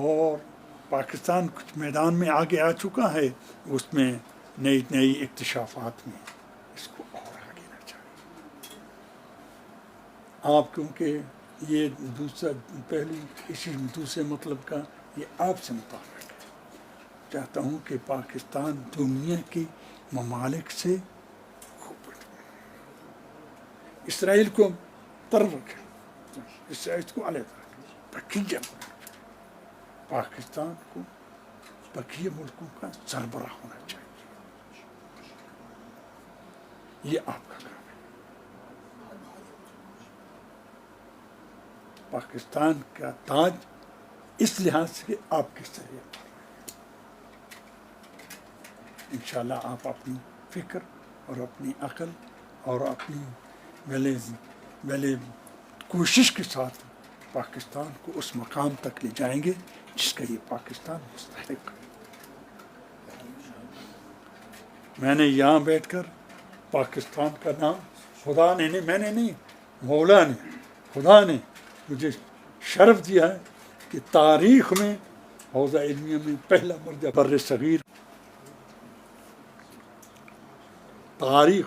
اور پاکستان کچھ میدان میں آگے آ چکا ہے، اس میں نئی نئی اکتشافات میں اس کو اور آگے نہ چاہیے. آپ کیونکہ یہ دوسرا پہلو اسی دوسرے مطلب کا یہ آپ سے متعلق ہے. چاہتا ہوں کہ پاکستان دنیا کے ممالک سے خوب اسرائیل کو طرف رکھے، اسرائیل کو علیحدہ رکھے، بقیہ پاکستان کو بقیہ ملکوں کا سربراہ ہونا چاہیے. یہ آپ کا کام ہے. پاکستان کا تاج اس لحاظ سے آپ کس طرح انشاءاللہ آپ اپنی فکر اور اپنی عقل اور اپنی بھلے کوشش کے ساتھ پاکستان کو اس مقام تک لے جائیں گے جس کا یہ پاکستان مستحق ہے. میں نے یہاں بیٹھ کر پاکستان کا نام خدا نے نہیں، میں نے نہیں، مولا نے، خدا نے مجھے شرف دیا ہے کہ تاریخ میں حوزہ علمیہ میں پہلا مرجع بر صغیر تاریخ،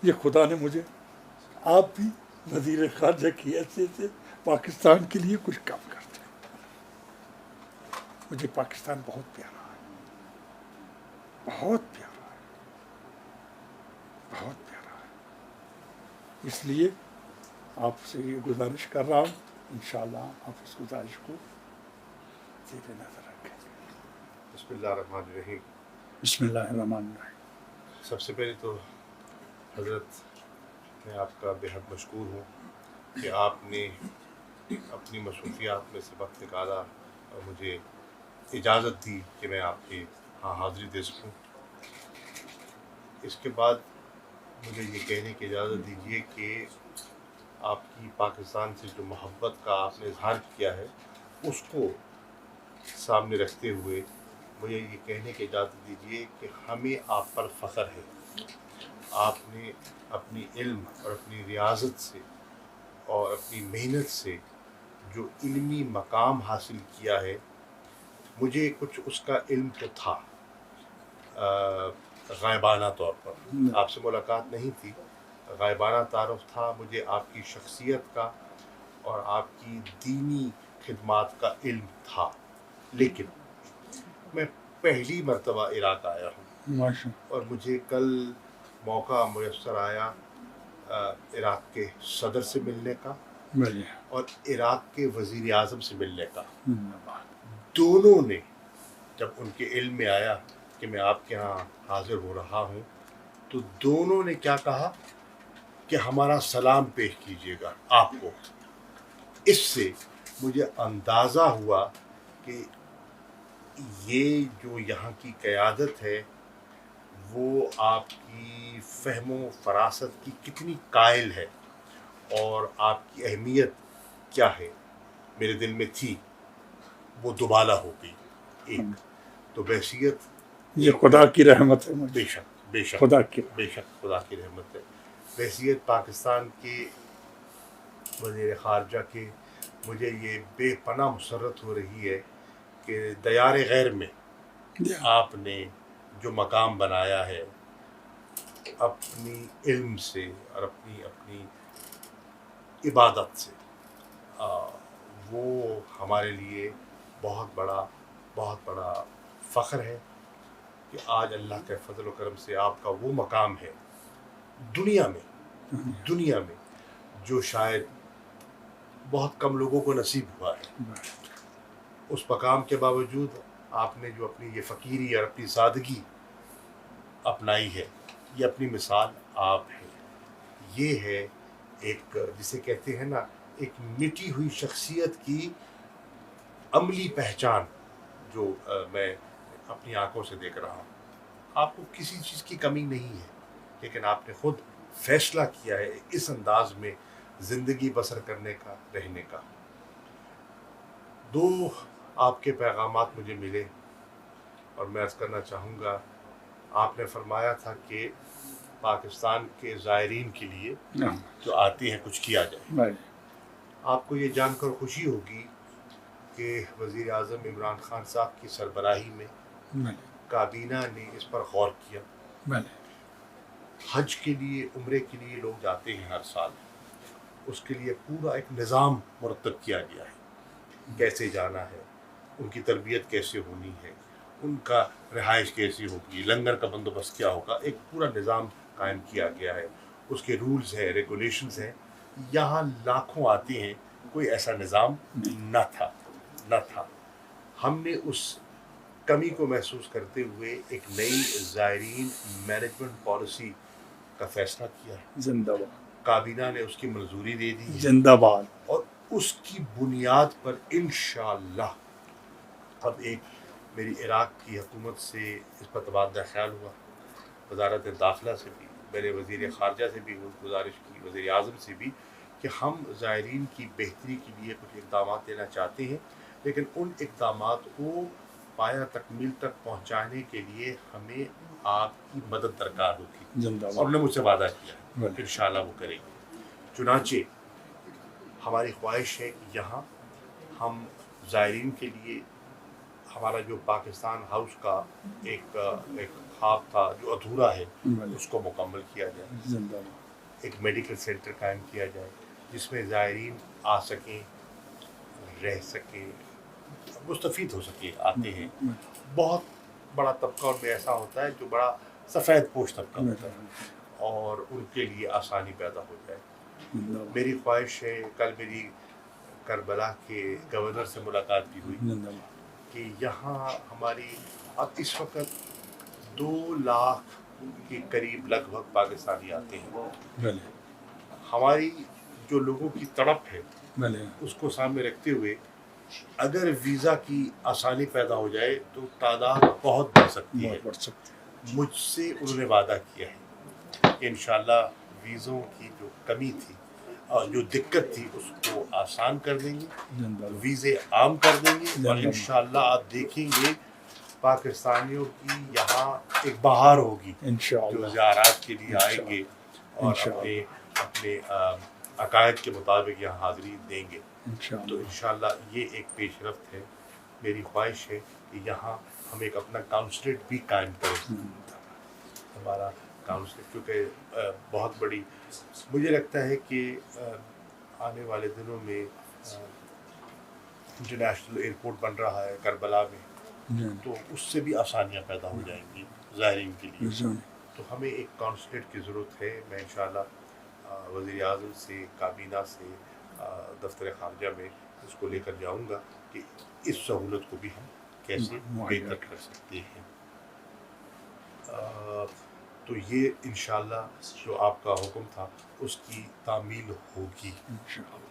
یہ خدا نے مجھے، آپ بھی وزیر خارجہ کی حیثیت سے پاکستان کے لیے کچھ کام کرتے ہیں. مجھے پاکستان بہت پیارا ہے، بہت پیارا ہے، بہت پیارا ہے. اس لیے آپ سے یہ گزارش کر رہا ہوں، انشاءاللہ آپ اس گزارش کو زیر نظر رکھیں. بسم اللہ الرحمن الرحیم. بسم اللہ الرحمن الرحیم. سب سے پہلے تو حضرت میں آپ کا بےحد مشکور ہوں کہ آپ نے اپنی مصروفیات میں سے وقت نکالا اور مجھے اجازت دی کہ میں آپ کے ہاں حاضری دے سکوں. اس کے بعد مجھے یہ کہنے کی اجازت دیجیے کہ آپ کی پاکستان سے جو محبت کا آپ نے اظہار کیا ہے اس کو سامنے رکھتے ہوئے مجھے یہ کہنے کی اجازت دیجیے کہ ہمیں آپ پر فخر ہے. آپ نے اپنی علم اور اپنی ریاضت سے اور اپنی محنت سے جو علمی مقام حاصل کیا ہے، مجھے کچھ اس کا علم تو تھا غائبانہ طور پر، آپ سے ملاقات نہیں تھی، غائبانہ تعارف تھا مجھے آپ کی شخصیت کا اور آپ کی دینی خدمات کا علم تھا. لیکن میں پہلی مرتبہ عراق آیا ہوں ماشاء اور مجھے کل موقع میسر آیا عراق کے صدر سے ملنے کا بڑھیا. اور عراق کے وزیر اعظم سے ملنے کا. دونوں نے جب ان کے علم میں آیا کہ میں آپ کے ہاں حاضر ہو رہا ہوں تو دونوں نے کیا کہا کہ ہمارا سلام پیش کیجیے گا آپ کو. اس سے مجھے اندازہ ہوا کہ یہ جو یہاں کی قیادت ہے وہ آپ کی فہم و فراست کی کتنی قائل ہے اور آپ کی اہمیت کیا ہے میرے دل میں تھی، وہ دوبالا ہو گئی. ایک تو بحثیت یہ خدا کی رحمت ہے. بے شک بے شک خدا کی بے شک خدا کی رحمت ہے. بحثیت پاکستان کے وزیر خارجہ کے مجھے یہ بے پناہ مسرت ہو رہی ہے کہ دیار غیر میں آپ نے جو مقام بنایا ہے اپنی علم سے اور اپنی عبادت سے، وہ ہمارے لیے بہت بڑا فخر ہے کہ آج اللہ کے فضل و کرم سے آپ کا وہ مقام ہے دنیا میں جو شاید بہت کم لوگوں کو نصیب ہوا ہے. اس مقام کے باوجود آپ نے جو اپنی یہ فقیری اور اپنی سادگی اپنائی ہے، یہ اپنی مثال آپ ہے. یہ ہے ایک جسے کہتے ہیں نا ایک مٹی ہوئی شخصیت کی عملی پہچان جو میں اپنی آنکھوں سے دیکھ رہا ہوں. آپ کو کسی چیز کی کمی نہیں ہے لیکن آپ نے خود فیصلہ کیا ہے اس انداز میں زندگی بسر کرنے کا، رہنے کا. دو آپ کے پیغامات مجھے ملے اور میں عرض کرنا چاہوں گا. آپ نے فرمایا تھا کہ پاکستان کے زائرین کے لیے جو آتے ہیں کچھ کیا جائے. آپ کو یہ جان کر خوشی ہوگی کہ وزیر اعظم عمران خان صاحب کی سربراہی میں بلے کابینہ نے اس پر غور کیا. بلے حج کے لیے عمرے کے لیے لوگ جاتے ہیں ہر سال، اس کے لیے پورا ایک نظام مرتب کیا گیا ہے، کیسے جانا ہے، ان کی تربیت کیسے ہونی ہے، ان کا رہائش کیسی ہوگی، لنگر کا بندوبست کیا ہوگا، ایک پورا نظام قائم کیا گیا ہے، اس کے رولز ہیں، ریگولیشنز ہیں. یہاں لاکھوں آتے ہیں، کوئی ایسا نظام نہ تھا. ہم نے اس کمی کو محسوس کرتے ہوئے ایک نئی زائرین مینجمنٹ پالیسی کا فیصلہ کیا ہے. زندہ باد، کابینہ نے اس کی منظوری دے دی ہے، زندہ باد. اور اس کی بنیاد پر انشاءاللہ اب ایک میری عراق کی حکومت سے اس پر تبادلہ خیال ہوا، وزارت داخلہ سے بھی، میرے وزیر خارجہ سے بھی گزارش کی، وزیر اعظم سے بھی، کہ ہم زائرین کی بہتری کے لیے کچھ اقدامات لینا چاہتے ہیں، لیکن ان اقدامات کو پایہ تکمیل تک پہنچانے کے لیے ہمیں آپ کی مدد درکار ہوگی. زندہ اور باد. انہوں نے مجھ سے وعدہ کیا ہے بلے. کہ انشاءاللہ وہ کریں گے. چنانچہ ہماری خواہش ہے کہ یہاں ہم زائرین کے لیے ہمارا جو پاکستان ہاؤس کا ایک خواب تھا جو ادھورا ہے، بلے. اس کو مکمل کیا جائے. زندہ باد. ایک میڈیکل سینٹر قائم کیا جائے جس میں زائرین آ سکیں، رہ سکیں، مستفید ہو سکیں. آتے ہیں بہت بڑا طبقہ ان میں ایسا ہوتا ہے جو بڑا سفید پوش طبقہ ہوتا ہے، اور ان کے لیے آسانی پیدا ہو جائے. زندہ باد. میری خواہش ہے، کل میری کربلا کے گورنر سے ملاقات بھی ہوئی، زندہ باد. کہ یہاں ہماری اب اس وقت 2 لاکھ کے قریب لگ بھگ پاکستانی آتے ہیں. بلے. ہماری جو لوگوں کی تڑپ ہے بلے. اس کو سامنے رکھتے ہوئے اگر ویزا کی آسانی پیدا ہو جائے تو تعداد بہت بڑھ سکتی ہے. بہت بڑھ سکتے ہیں. مجھ سے انہوں نے وعدہ کیا ہے کہ انشاءاللہ ویزوں کی جو کمی تھی اور جو دقت تھی اس کو آسان کر دیں گے، زندہ باد. ویزے عام کر دیں گے، اور زندہ باد. انشاءاللہ آپ دیکھیں گے پاکستانیوں کی یہاں ایک بہار ہوگی جو انشاءاللہ. زیارات کے لیے آئیں گے اور انشاءاللہ. اپنے عقائد کے مطابق یہاں حاضری دیں گے. تو انشاءاللہ. انشاءاللہ یہ ایک پیش رفت ہے. میری خواہش ہے کہ یہاں ہم ایک اپنا کاؤنسلیٹ بھی قائم کریں. ہمارا کاؤنسلیٹ کیونکہ بہت بڑی، مجھے لگتا ہے کہ آنے والے دنوں میں انٹرنیشنل ایئرپورٹ بن رہا ہے کربلا میں، تو اس سے بھی آسانیاں پیدا ہو جائیں گی زائرین کے لیے. تو ہمیں ایک کاؤنسلیٹ کی ضرورت ہے. میں انشاءاللہ وزیر اعظم سے، کابینہ سے، دفتر خارجہ میں اس کو لے کر جاؤں گا کہ اس سہولت کو بھی ہم کیسے بہتر کر سکتے ہیں. تو یہ انشاءاللہ جو آپ کا حکم تھا اس کی تعمیل ہوگی.